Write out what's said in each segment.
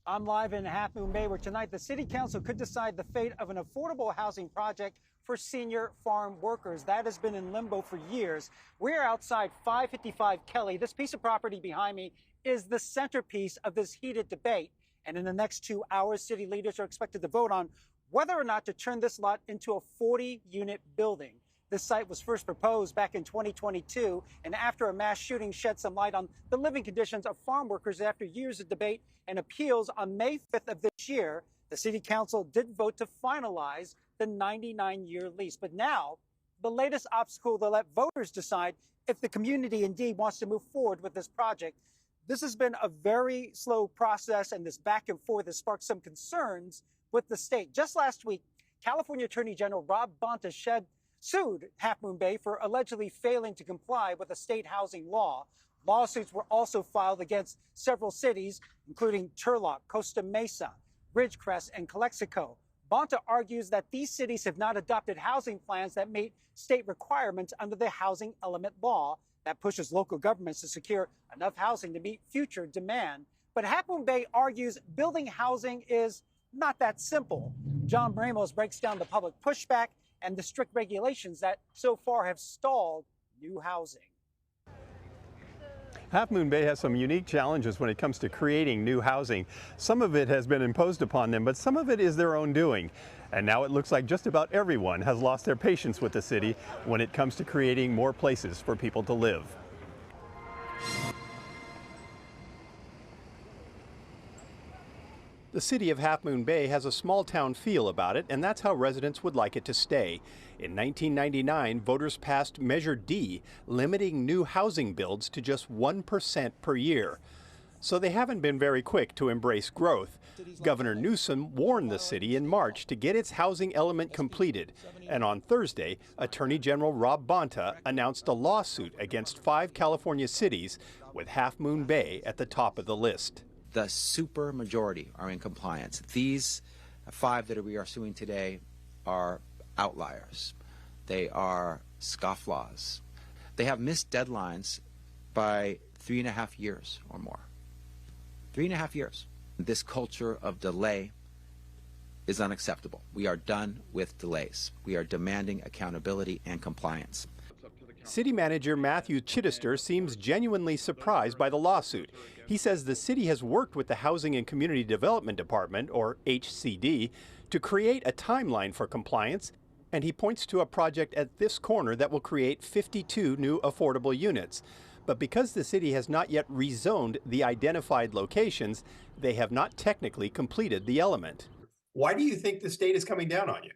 I'm live in Half Moon Bay, where tonight the City Council could decide the fate of an affordable housing project for senior farm workers. That has been in limbo for years. We're outside 555 Kelly. This piece of property behind me is the centerpiece of this heated debate. And in the next 2 hours, city leaders are expected to vote on whether or not to turn this lot into a 40-unit building. This site was first proposed back in 2022, and after a mass shooting shed some light on the living conditions of farm workers after years of debate and appeals, on May 5th of this year, the City Council did vote to finalize the 99-year lease. But now, the latest obstacle to let voters decide if the community indeed wants to move forward with this project. This has been a very slow process, and this back and forth has sparked some concerns with the state. Just last week, California Attorney General Rob Bonta sued Half Moon Bay for allegedly failing to comply with a state housing law. Lawsuits were also filed against several cities, including Turlock, Costa Mesa, Ridgecrest, and Calexico. Bonta argues that these cities have not adopted housing plans that meet state requirements under the housing element law that pushes local governments to secure enough housing to meet future demand. But Half Moon Bay argues building housing is not that simple. John Ramos breaks down the public pushback and the strict regulations that so far have stalled new housing. Half Moon Bay has some unique challenges when it comes to creating new housing. Some of it has been imposed upon them, but some of it is their own doing. And now it looks like just about everyone has lost their patience with the city when it comes to creating more places for people to live. The city of Half Moon Bay has a small town feel about it, and that's how residents would like it to stay. In 1999, voters passed Measure D, limiting new housing builds to just 1% per year. So they haven't been very quick to embrace growth. Governor Newsom warned the city in March to get its housing element completed. And on Thursday, Attorney General Rob Bonta announced a lawsuit against 5 California cities, with Half Moon Bay at the top of the list. The super majority are in compliance. These 5 that we are suing today are outliers. They are scofflaws. They have missed deadlines by 3.5 years or more. 3.5 years. This culture of delay is unacceptable. We are done with delays. We are demanding accountability and compliance. City Manager Matthew Chittister seems genuinely surprised by the lawsuit. He says the city has worked with the Housing and Community Development Department, or HCD, to create a timeline for compliance, and he points to a project at this corner that will create 52 new affordable units. But because the city has not yet rezoned the identified locations, they have not technically completed the element. Why do you think the state is coming down on you?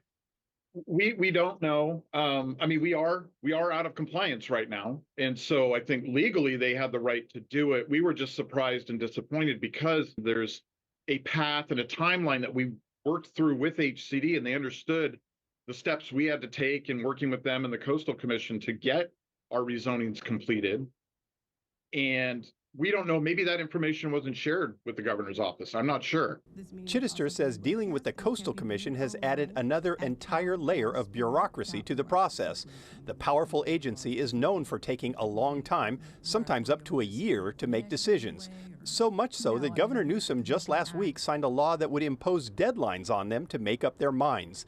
We don't know. I mean, we are out of compliance right now. And so I think legally they had the right to do it. We were just surprised and disappointed because there's a path and a timeline that we worked through with HCD, and they understood the steps we had to take in working with them and the Coastal Commission to get our rezonings completed. And we don't know, maybe that information wasn't shared with the governor's office. I'm not sure. Chittister says dealing with the Coastal Commission has added another entire layer of bureaucracy to the process. The powerful agency is known for taking a long time, sometimes up to a year, to make decisions. So much so that Governor Newsom just last week signed a law that would impose deadlines on them to make up their minds.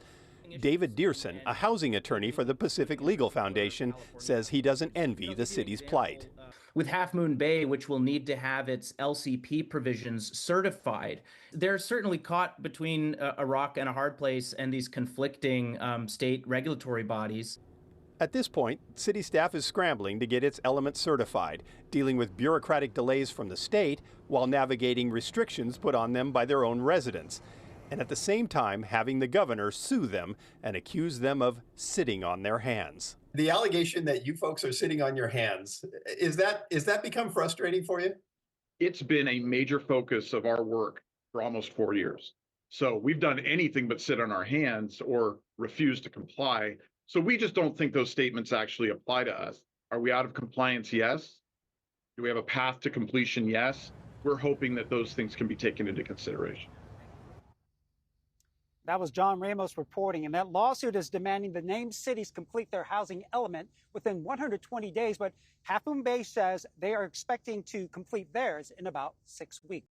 David Dearson, a housing attorney for the Pacific Legal Foundation, says he doesn't envy the city's plight. With Half Moon Bay, which will need to have its LCP provisions certified, they're certainly caught between a rock and a hard place and these conflicting state regulatory bodies. At this point, city staff is scrambling to get its element certified, dealing with bureaucratic delays from the state while navigating restrictions put on them by their own residents, and at the same time having the governor sue them and accuse them of sitting on their hands. The allegation that you folks are sitting on your hands, is that become frustrating for you? It's been a major focus of our work for almost 4 years. So we've done anything but sit on our hands or refuse to comply. So we just don't think those statements actually apply to us. Are we out of compliance? Yes. Do we have a path to completion? Yes. We're hoping that those things can be taken into consideration. That was John Ramos reporting, and that lawsuit is demanding the named cities complete their housing element within 120 days, but Half Moon Bay says they are expecting to complete theirs in about 6 weeks.